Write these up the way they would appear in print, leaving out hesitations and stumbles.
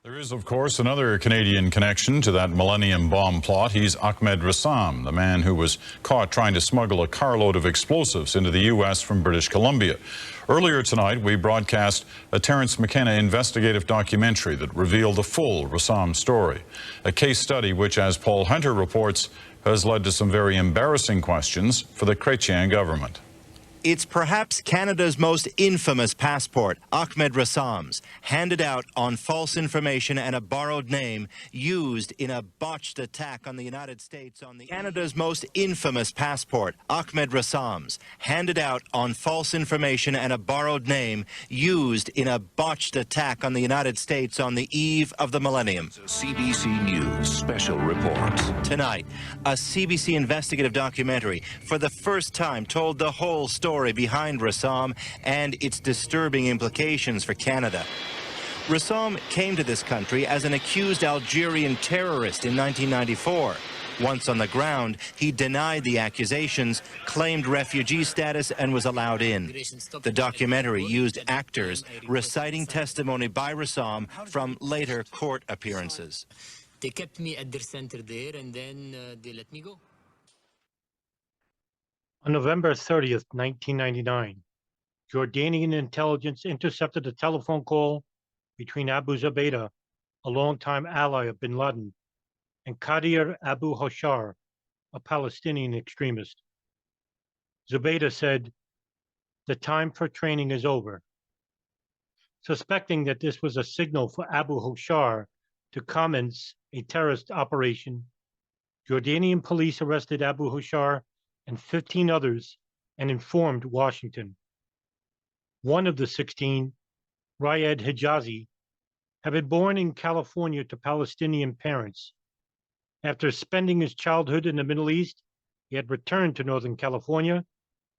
There is, of course, another Canadian connection to that Millennium bomb plot. He's Ahmed Ressam, the man who was caught trying to smuggle a carload of explosives into the U.S. from British Columbia. Earlier tonight, we broadcast a Terence McKenna investigative documentary that revealed the full Ressam story. A case study which, as Paul Hunter reports, has led to some very embarrassing questions for the Chrétien government. It's perhaps Canada's most infamous passport, Ahmed Ressam's, handed out on false information and a borrowed name, used in a botched attack on the United States on the Canada's most infamous passport, Ahmed Ressam's, handed out on false information and a borrowed name, used in a botched attack on the United States on the eve of the Millennium. CBC News special report. Tonight, a CBC investigative documentary for the first time told the whole story behind Ressam and its disturbing implications for Canada. Ressam came to this country as an accused Algerian terrorist in 1994. Once on the ground, he denied the accusations, claimed refugee status, and was allowed in. The documentary used actors reciting testimony by Ressam from later court appearances. They kept me at their center there, and then they let me go. On November 30th, 1999, Jordanian intelligence intercepted a telephone call between Abu Zubaydah, a longtime ally of bin Laden, and Qadir Abu Hoshar, a Palestinian extremist. Zubaydah said, "The time for training is over." Suspecting that this was a signal for Abu Hoshar to commence a terrorist operation, Jordanian police arrested Abu Hoshar and 15 others and informed Washington. One of the 16, Riyad Hijazi, had been born in California to Palestinian parents. After spending his childhood in the Middle East, he had returned to Northern California,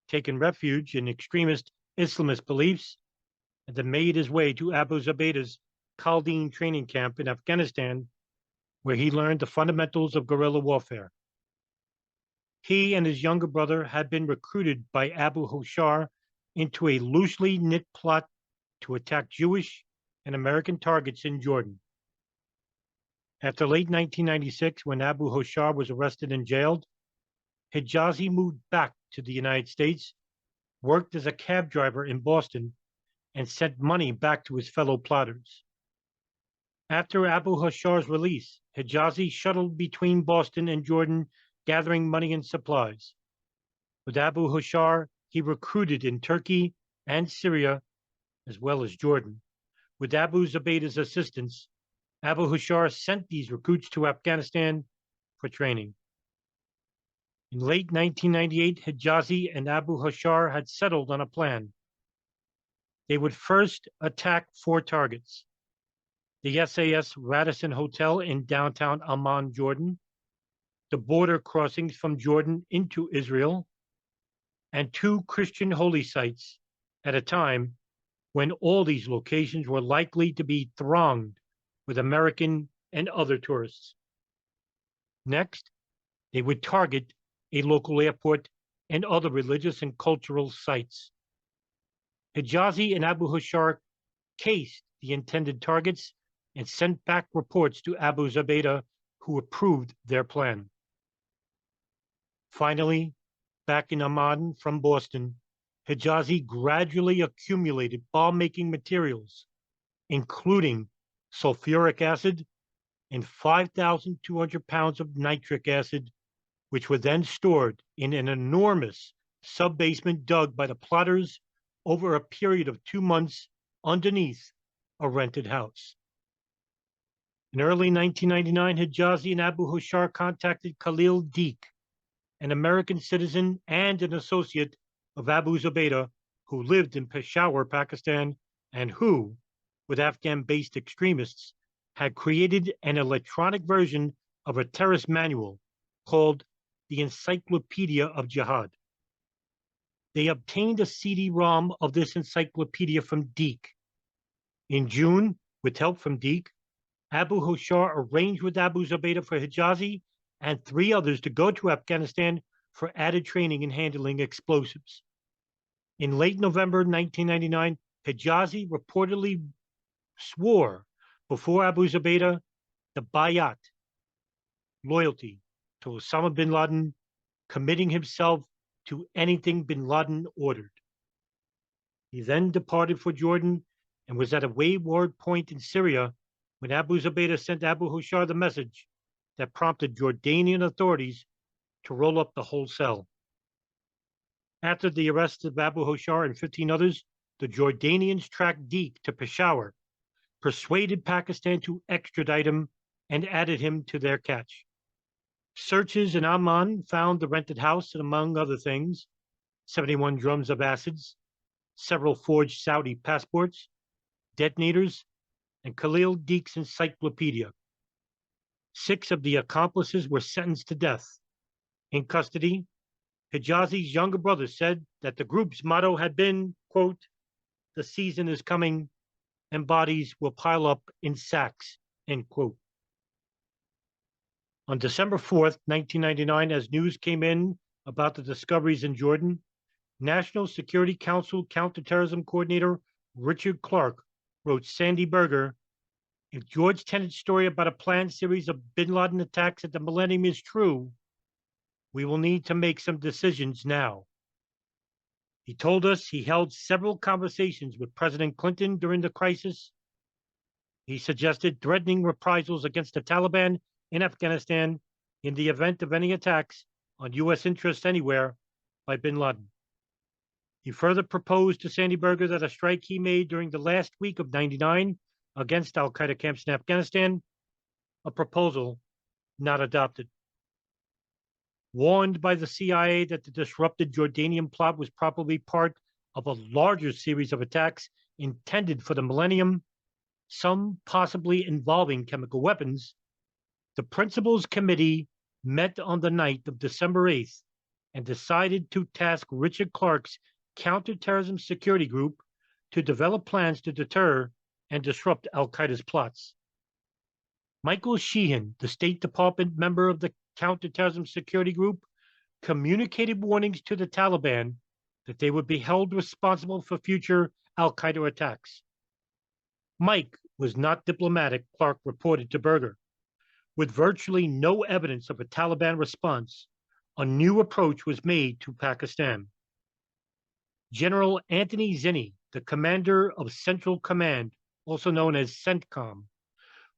taken refuge in extremist Islamist beliefs, and then made his way to Abu Zubaydah's Khalden training camp in Afghanistan, where he learned the fundamentals of guerrilla warfare. He and his younger brother had been recruited by Abu Hoshar into a loosely knit plot to attack Jewish and American targets in Jordan. After late 1996, when Abu Hoshar was arrested and jailed, Hijazi moved back to the United States, worked as a cab driver in Boston, and sent money back to his fellow plotters. After Abu Hoshar's release, Hijazi shuttled between Boston and Jordan, gathering money and supplies. With Abu Hoshar, he recruited in Turkey and Syria, as well as Jordan. With Abu Zubaydah's assistance, Abu Hoshar sent these recruits to Afghanistan for training. In late 1998, Hijazi and Abu Hoshar had settled on a plan. They would first attack 4 targets: the SAS Radisson Hotel in downtown Amman, Jordan, the border crossings from Jordan into Israel, and 2 Christian holy sites at a time when all these locations were likely to be thronged with American and other tourists. Next, they would target a local airport and other religious and cultural sites. Hijazi and Abu Hoshar cased the intended targets and sent back reports to Abu Zubaydah, who approved their plan. Finally, back in Amman from Boston, Hijazi gradually accumulated bomb-making materials, including sulfuric acid and 5,200 pounds of nitric acid, which were then stored in an enormous sub-basement dug by the plotters over a period of 2 months underneath a rented house. In early 1999, Hijazi and Abu Hoshar contacted Khalil Deek, an American citizen and an associate of Abu Zubaydah, who lived in Peshawar, Pakistan, and who, with Afghan-based extremists, had created an electronic version of a terrorist manual called the Encyclopedia of Jihad. They obtained a CD-ROM of this encyclopedia from Deek. In June, with help from Deek, Abu Hoshar arranged with Abu Zubaydah for Hijazi and 3 others to go to Afghanistan for added training in handling explosives. In late November 1999, Hijazi reportedly swore Before Abu Zubaydah, the bayat, loyalty to Osama bin Laden, committing himself to anything bin Laden ordered. He then departed for Jordan and was at a wayward point in Syria when Abu Zubaydah sent Abu Hoshar the message that prompted Jordanian authorities to roll up the whole cell. After the arrest of Abu Hoshar and 15 others, the Jordanians tracked Deek to Peshawar, persuaded Pakistan to extradite him, and added him to their catch. Searches in Amman found the rented house and, among other things, 71 drums of acids, several forged Saudi passports, detonators, and Khalil Deek's encyclopedia. 6 of the accomplices were sentenced to death. In custody, Hijazi's younger brother said that the group's motto had been, quote, "The season is coming and bodies will pile up in sacks," end quote. On December 4th, 1999, as news came in about the discoveries in Jordan, National Security Council counterterrorism coordinator Richard Clarke wrote Sandy Berger, "If George Tenet's story about a planned series of bin Laden attacks at the Millennium is true, we will need to make some decisions now." He told us he held several conversations with President Clinton during the crisis. He suggested threatening reprisals against the Taliban in Afghanistan in the event of any attacks on U.S. interests anywhere by bin Laden. He further proposed to Sandy Berger that a strike he made during the last week of '99 against al-Qaeda camps in Afghanistan, a proposal not adopted. Warned by the CIA that the disrupted Jordanian plot was probably part of a larger series of attacks intended for the Millennium, some possibly involving chemical weapons, the Principals Committee met on the night of December 8th and decided to task Richard Clarke's counterterrorism security group to develop plans to deter and disrupt al-Qaeda's plots. Michael Sheehan, the State Department member of the counterterrorism security group, communicated warnings to the Taliban that they would be held responsible for future al-Qaeda attacks. Mike was not diplomatic, Clarke reported to Berger. With virtually no evidence of a Taliban response, a new approach was made to Pakistan. General Anthony Zinni, the commander of Central Command, also known as CENTCOM,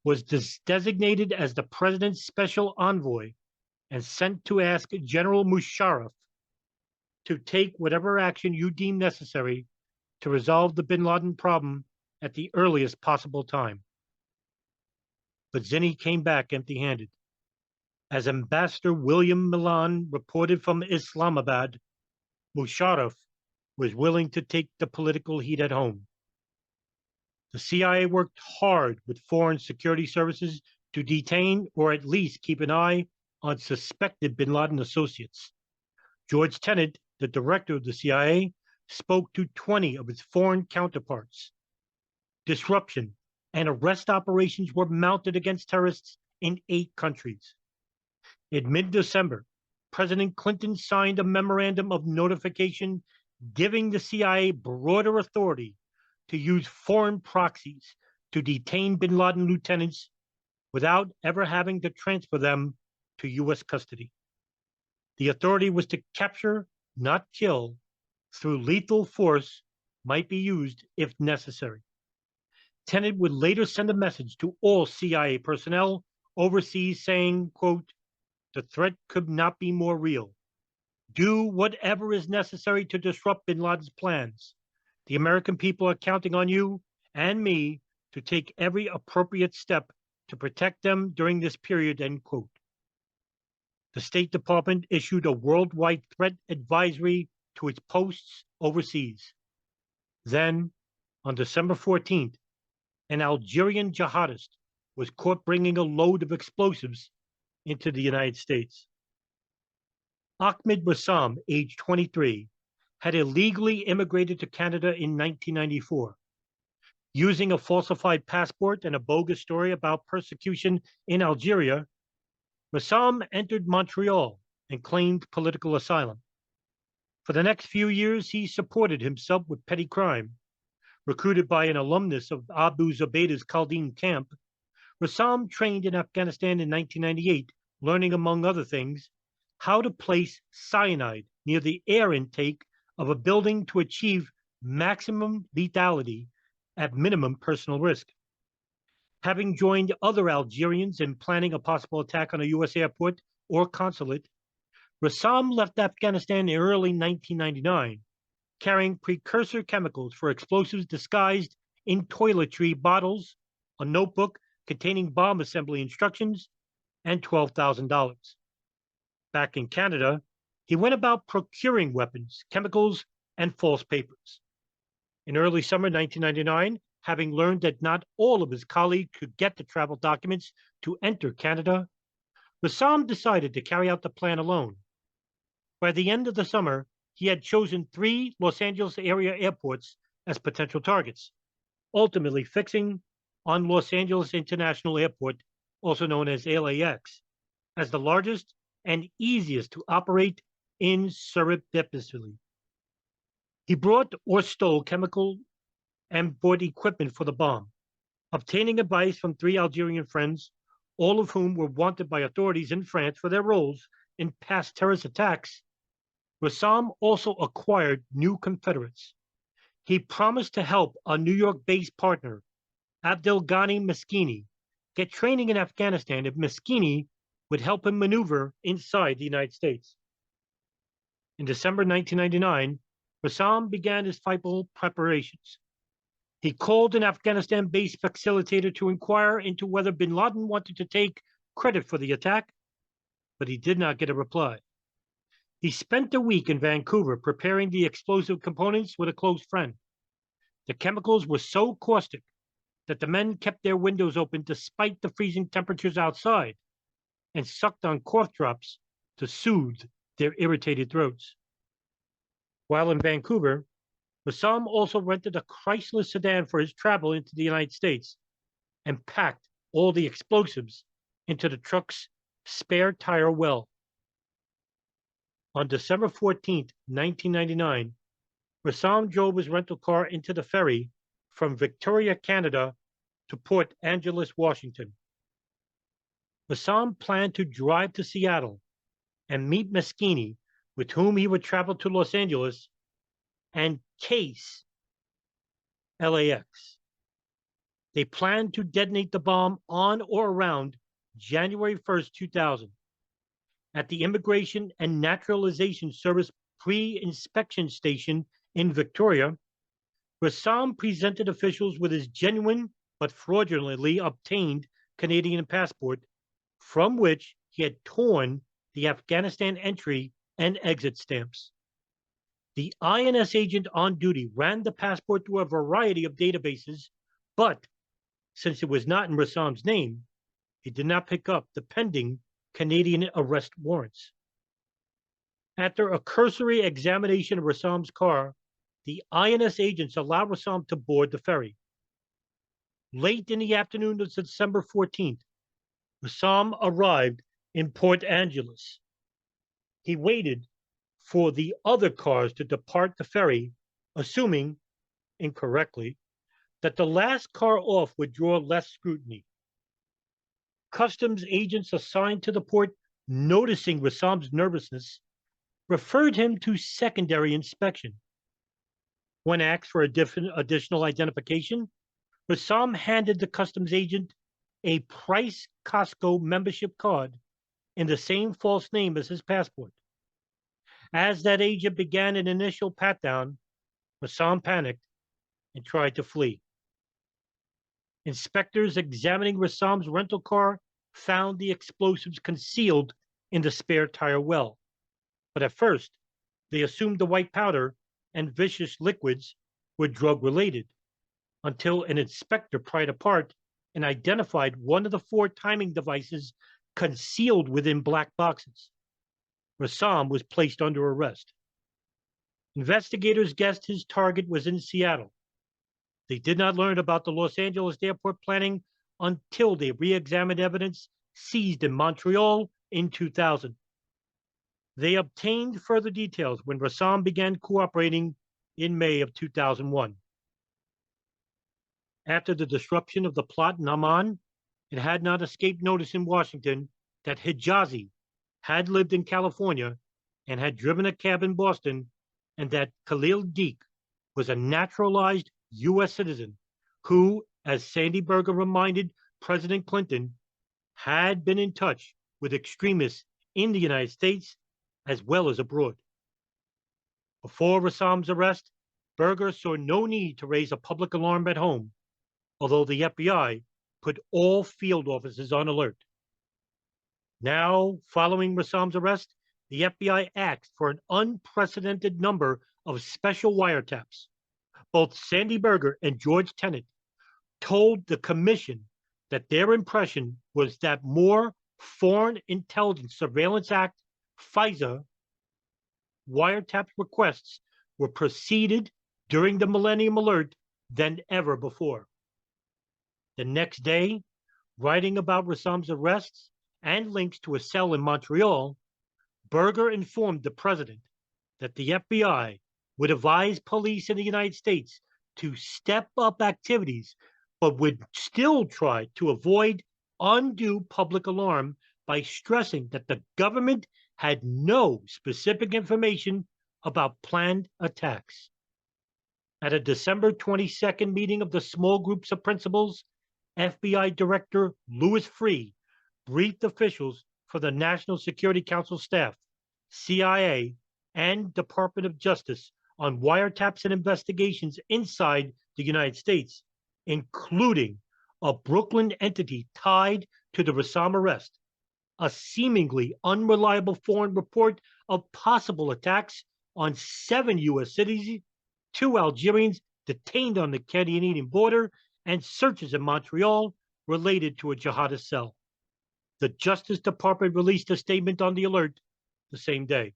was designated as the president's special envoy and sent to ask General Musharraf to take whatever action you deem necessary to resolve the bin Laden problem at the earliest possible time. But Zinni came back empty-handed. As Ambassador William Milan reported from Islamabad, Musharraf was willing to take the political heat at home. The CIA worked hard with foreign security services to detain or at least keep an eye on suspected bin Laden associates. George Tenet, the director of the CIA, spoke to 20 of its foreign counterparts. Disruption and arrest operations were mounted against terrorists in 8 countries. In mid-December, President Clinton signed a memorandum of notification giving the CIA broader authority to use foreign proxies to detain bin Laden lieutenants without ever having to transfer them to U.S. custody. The authority was to capture, not kill, through lethal force might be used if necessary. Tenet would later send a message to all CIA personnel overseas saying, quote, "The threat could not be more real. Do whatever is necessary to disrupt bin Laden's plans. The American people are counting on you and me to take every appropriate step to protect them during this period," end quote. The State Department issued a worldwide threat advisory to its posts overseas. Then, on December 14th, an Algerian jihadist was caught bringing a load of explosives into the United States. Ahmed Ressam, age 23, had illegally immigrated to Canada in 1994. Using a falsified passport and a bogus story about persecution in Algeria, Ressam entered Montreal and claimed political asylum. For the next few years, he supported himself with petty crime. Recruited by an alumnus of Abu Zubaydah's Khalden camp, Ressam trained in Afghanistan in 1998, learning, among other things, how to place cyanide near the air intake of a building to achieve maximum lethality at minimum personal risk. Having joined other Algerians in planning a possible attack on a U.S. airport or consulate, Ressam left Afghanistan in early 1999, carrying precursor chemicals for explosives disguised in toiletry bottles, a notebook containing bomb assembly instructions, and $12,000. Back in Canada, he went about procuring weapons, chemicals, and false papers. In early summer 1999, having learned that not all of his colleagues could get the travel documents to enter Canada, Ressam decided to carry out the plan alone. By the end of the summer, he had chosen 3 Los Angeles area airports as potential targets, ultimately fixing on Los Angeles International Airport, also known as LAX, as the largest and easiest to operate in surreptitiously. He brought or stole chemical and bought equipment for the bomb, obtaining advice from 3 Algerian friends, all of whom were wanted by authorities in France for their roles in past terrorist attacks. Ressam also acquired new Confederates. He promised to help a New York-based partner, Abdelghani Meskini, get training in Afghanistan if Meskini would help him maneuver inside the United States. In December 1999, Ressam began his final preparations. He called an Afghanistan-based facilitator to inquire into whether bin Laden wanted to take credit for the attack, but he did not get a reply. He spent a week in Vancouver preparing the explosive components with a close friend. The chemicals were so caustic that the men kept their windows open despite the freezing temperatures outside and sucked on cough drops to soothe their irritated throats. While in Vancouver, Ressam also rented a Chrysler sedan for his travel into the United States and packed all the explosives into the truck's spare tire well. On December 14, 1999, Ressam drove his rental car into the ferry from Victoria, Canada, to Port Angeles, Washington. Ressam planned to drive to Seattle and meet Meskini, with whom he would travel to Los Angeles and case LAX. They planned to detonate the bomb on or around January 1st, 2000. At the Immigration and Naturalization Service pre-inspection station in Victoria, Ressam presented officials with his genuine but fraudulently obtained Canadian passport, from which he had torn the Afghanistan entry and exit stamps. The INS agent on duty ran the passport through a variety of databases, but since it was not in Ressam's name, he did not pick up the pending Canadian arrest warrants. After a cursory examination of Ressam's car, the INS agents allowed Ressam to board the ferry. Late in the afternoon of December 14th, Ressam arrived in Port Angeles. He waited for the other cars to depart the ferry, assuming, incorrectly, that the last car off would draw less scrutiny. Customs agents assigned to the port, noticing Ressam's nervousness, referred him to secondary inspection. When asked for additional identification, Ressam handed the customs agent a Price Costco membership card in the same false name as his passport. As that agent began an initial pat-down, Ressam panicked and tried to flee. Inspectors examining Ressam's rental car found the explosives concealed in the spare tire well. But at first, they assumed the white powder and viscous liquids were drug-related, until an inspector pried apart and identified one of the 4 timing devices concealed within black boxes. Ressam was placed under arrest. Investigators guessed his target was in Seattle. They did not learn about the Los Angeles airport planning until they re-examined evidence seized in Montreal in 2000. They obtained further details when Ressam began cooperating in May of 2001. After the disruption of the plot in Amman it had not escaped notice in Washington that Hijazi had lived in California and had driven a cab in Boston, and that Khalil Deek was a naturalized U.S. citizen who, as Sandy Berger reminded President Clinton, had been in touch with extremists in the United States as well as abroad. Before Ressam's arrest, Berger saw no need to raise a public alarm at home, although the FBI put all field offices on alert. Now, following Ressam's arrest, the FBI asked for an unprecedented number of special wiretaps. Both Sandy Berger and George Tenet told the commission that their impression was that more Foreign Intelligence Surveillance Act, FISA, wiretap requests were proceeded during the Millennium Alert than ever before. The next day, writing about Ressam's arrests and links to a cell in Montreal, Berger informed the president that the FBI would advise police in the United States to step up activities, but would still try to avoid undue public alarm by stressing that the government had no specific information about planned attacks. At a December 22nd meeting of the small groups of principals, FBI Director Louis Freeh briefed officials for the National Security Council staff, CIA, and Department of Justice on wiretaps and investigations inside the United States, including a Brooklyn entity tied to the Ressam arrest, a seemingly unreliable foreign report of possible attacks on 7 U.S. cities, 2 Algerians detained on the Canadian border, and searches in Montreal related to a jihadist cell. The Justice Department released a statement on the alert the same day.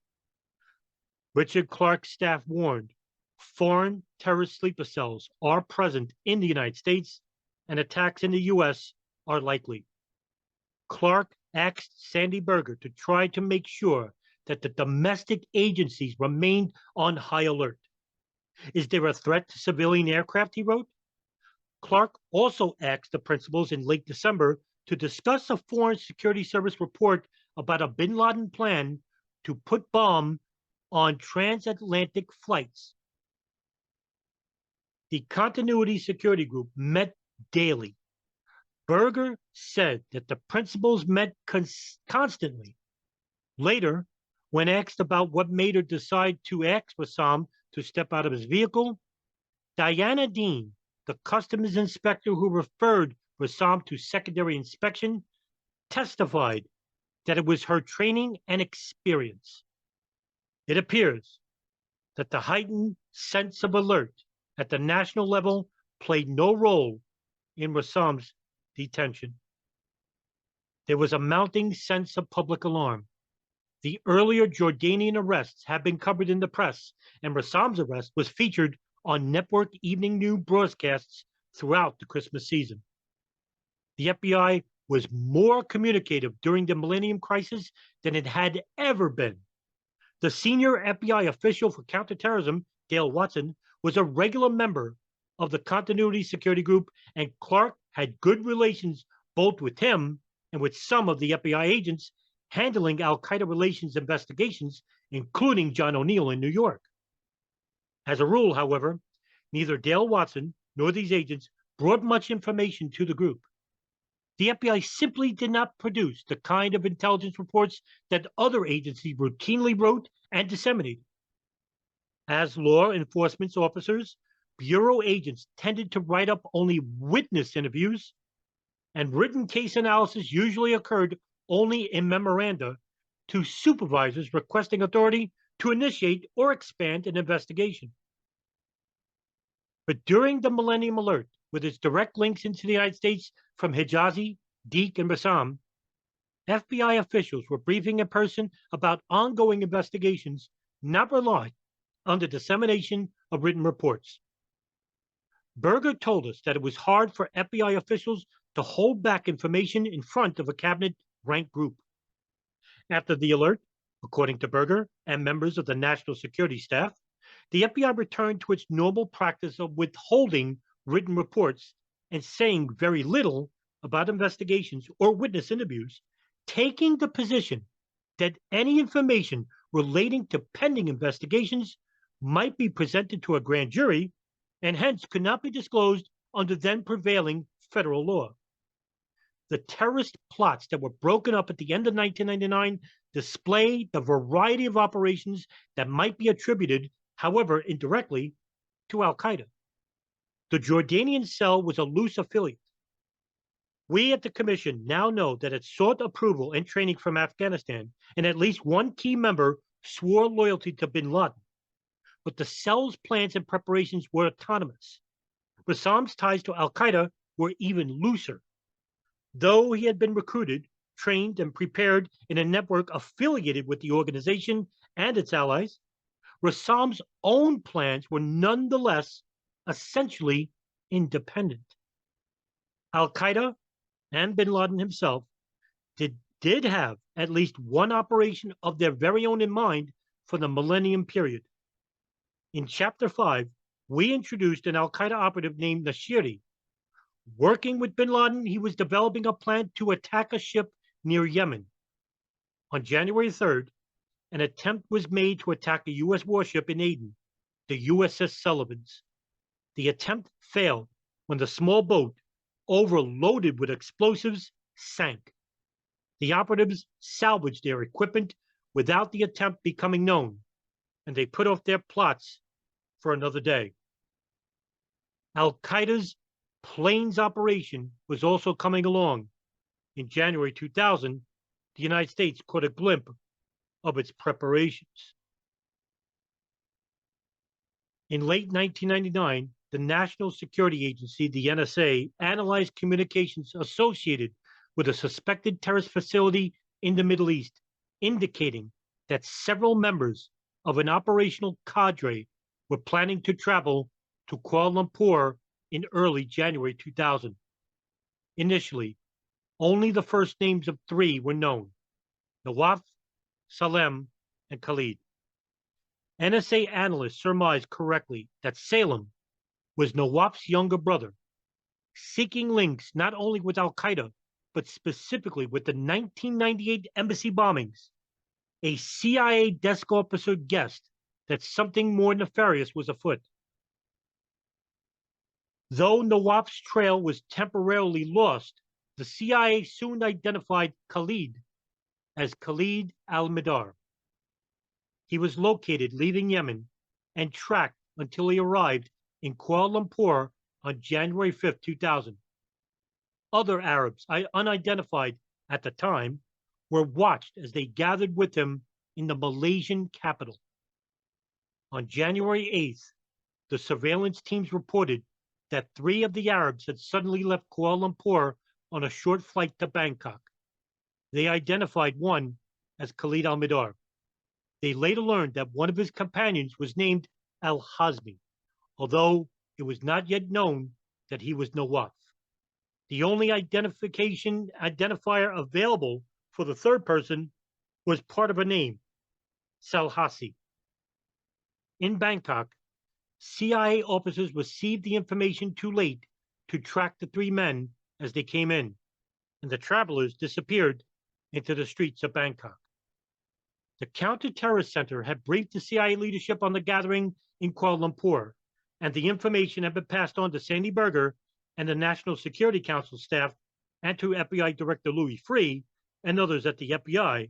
Richard Clarke's staff warned foreign terrorist sleeper cells are present in the United States and attacks in the U.S. are likely. Clarke asked Sandy Berger to try to make sure that the domestic agencies remained on high alert. Is there a threat to civilian aircraft, he wrote? Clarke also asked the principals in late December to discuss a Foreign Security Service report about a bin Laden plan to put bomb on transatlantic flights. The Continuity Security Group met daily. Berger said that the principals met constantly. Later, when asked about what made her decide to ask Ressam to step out of his vehicle, Diana Dean, the customs inspector who referred Ressam to secondary inspection, testified that it was her training and experience. It appears that the heightened sense of alert at the national level played no role in Ressam's detention. There was a mounting sense of public alarm. The earlier Jordanian arrests have been covered in the press, and Ressam's arrest was featured on network evening news broadcasts throughout the Christmas season. The FBI was more communicative during the Millennium crisis than it had ever been. The senior FBI official for counterterrorism, Dale Watson, was a regular member of the Continuity Security Group, and Clarke had good relations both with him and with some of the FBI agents handling al-Qaeda relations investigations, including John O'Neill in New York. As a rule, however, neither Dale Watson nor these agents brought much information to the group. The FBI simply did not produce the kind of intelligence reports that other agencies routinely wrote and disseminated. As law enforcement officers, Bureau agents tended to write up only witness interviews, and written case analysis usually occurred only in memoranda to supervisors requesting authority to initiate or expand an investigation. But during the Millennium Alert, with its direct links into the United States from Hijazi, Deek, and Ressam, FBI officials were briefing in person about ongoing investigations, not relying on the dissemination of written reports. Berger told us that it was hard for FBI officials to hold back information in front of a cabinet-ranked group. After the alert, according to Berger and members of the National Security Staff, the FBI returned to its normal practice of withholding written reports and saying very little about investigations or witness interviews, taking the position that any information relating to pending investigations might be presented to a grand jury and hence could not be disclosed under then prevailing federal law. The terrorist plots that were broken up at the end of 1999 display the variety of operations that might be attributed, however indirectly, to Al-Qaeda. The Jordanian cell was a loose affiliate. We at the Commission now know that it sought approval and training from Afghanistan, and at least one key member swore loyalty to bin Laden. But the cell's plans and preparations were autonomous. Ressam's ties to Al-Qaeda were even looser. Though he had been recruited, trained, and prepared in a network affiliated with the organization and its allies, Ressam's own plans were nonetheless essentially independent. Al-Qaeda and bin Laden himself did have at least one operation of their very own in mind for the Millennium period. In Chapter 5, we introduced an Al-Qaeda operative named Nashiri. Working with bin Laden, he was developing a plan to attack a ship near Yemen. On January 3rd, an attempt was made to attack a U.S. warship in Aden, the USS Sullivans. The attempt failed when the small boat, overloaded with explosives, sank. The operatives salvaged their equipment without the attempt becoming known, and they put off their plots for another day. Al-Qaeda's planes operation was also coming along. In January 2000, the United States caught a glimpse of its preparations. In late 1999, the National Security Agency, the NSA, analyzed communications associated with a suspected terrorist facility in the Middle East, indicating that several members of an operational cadre were planning to travel to Kuala Lumpur in early January 2000. Initially, only the first names of three were known: Nawaf, Salem, and Khalid. NSA analysts surmised correctly that Salem was Nawaf's younger brother, seeking links not only with Al-Qaeda, but specifically with the 1998 embassy bombings. A CIA desk officer guessed that something more nefarious was afoot. Though Nawaf's trail was temporarily lost, the CIA soon identified Khalid as Khalid al-Mihdhar. He was located leaving Yemen and tracked until he arrived in Kuala Lumpur on January 5, 2000. Other Arabs, unidentified at the time, were watched as they gathered with him in the Malaysian capital. On January 8th, the surveillance teams reported that three of the Arabs had suddenly left Kuala Lumpur on a short flight to Bangkok. They identified one as Khalid al-Mihdhar. They later learned that one of his companions was named al-Hazmi, although it was not yet known that he was Nawaf. The only identifier available for the third person was part of a name, Salhasi. In Bangkok, CIA officers received the information too late to track the three men as they came in, and the travelers disappeared into the streets of Bangkok. The Counter-Terrorist Center had briefed the CIA leadership on the gathering in Kuala Lumpur, and the information had been passed on to Sandy Berger and the National Security Council staff and to FBI Director Louis Freeh and others at the FBI,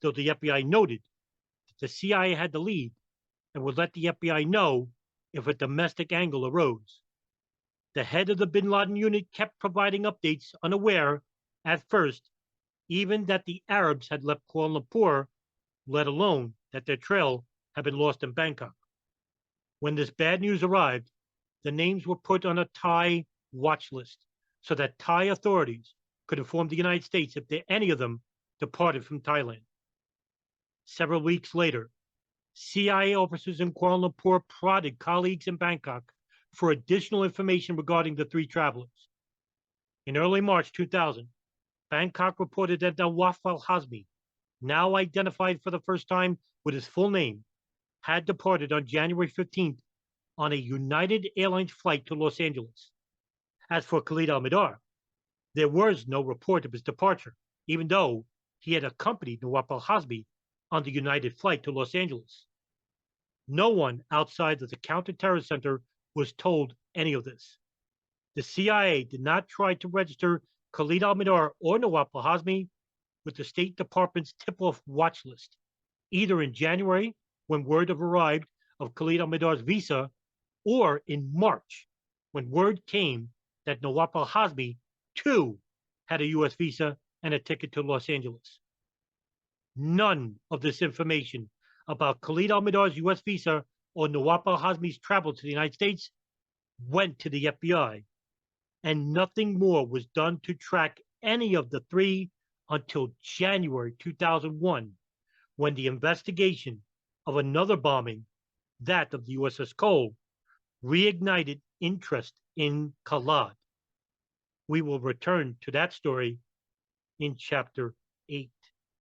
though the FBI noted that the CIA had the lead and would let the FBI know if a domestic angle arose. The head of the bin Laden unit kept providing updates, unaware, at first, even that the Arabs had left Kuala Lumpur, let alone that their trail had been lost in Bangkok. When this bad news arrived, the names were put on a Thai watch list so that Thai authorities could inform the United States if any of them departed from Thailand. Several weeks later, CIA officers in Kuala Lumpur prodded colleagues in Bangkok for additional information regarding the three travelers. In early March 2000, Bangkok reported that Nawaf al-Hazmi, now identified for the first time with his full name, had departed on January 15th on a United Airlines flight to Los Angeles. As for Khalid al-Mihdhar, There was no report of his departure, even though he had accompanied Nawaf al-Hazmi on the United flight to Los Angeles. No one outside of the Counterterror Center was told any of this. The CIA did not try to register Khalid al-Mihdhar or Nawaf al-Hazmi with the State Department's tip-off watch list, either in January, when word arrived of Khalid al-Mihdhar's visa, or in March, when word came that Nawaf al-Hazmi, too, had a U.S. visa and a ticket to Los Angeles. None of this information about Khalid al-Mihdhar's U.S. visa or Nawaf al-Hazmi's travel to the United States went to the FBI, and nothing more was done to track any of the three until January 2001, when the investigation of another bombing, that of the USS Cole, reignited interest in Khalid. We will return to that story in Chapter 8.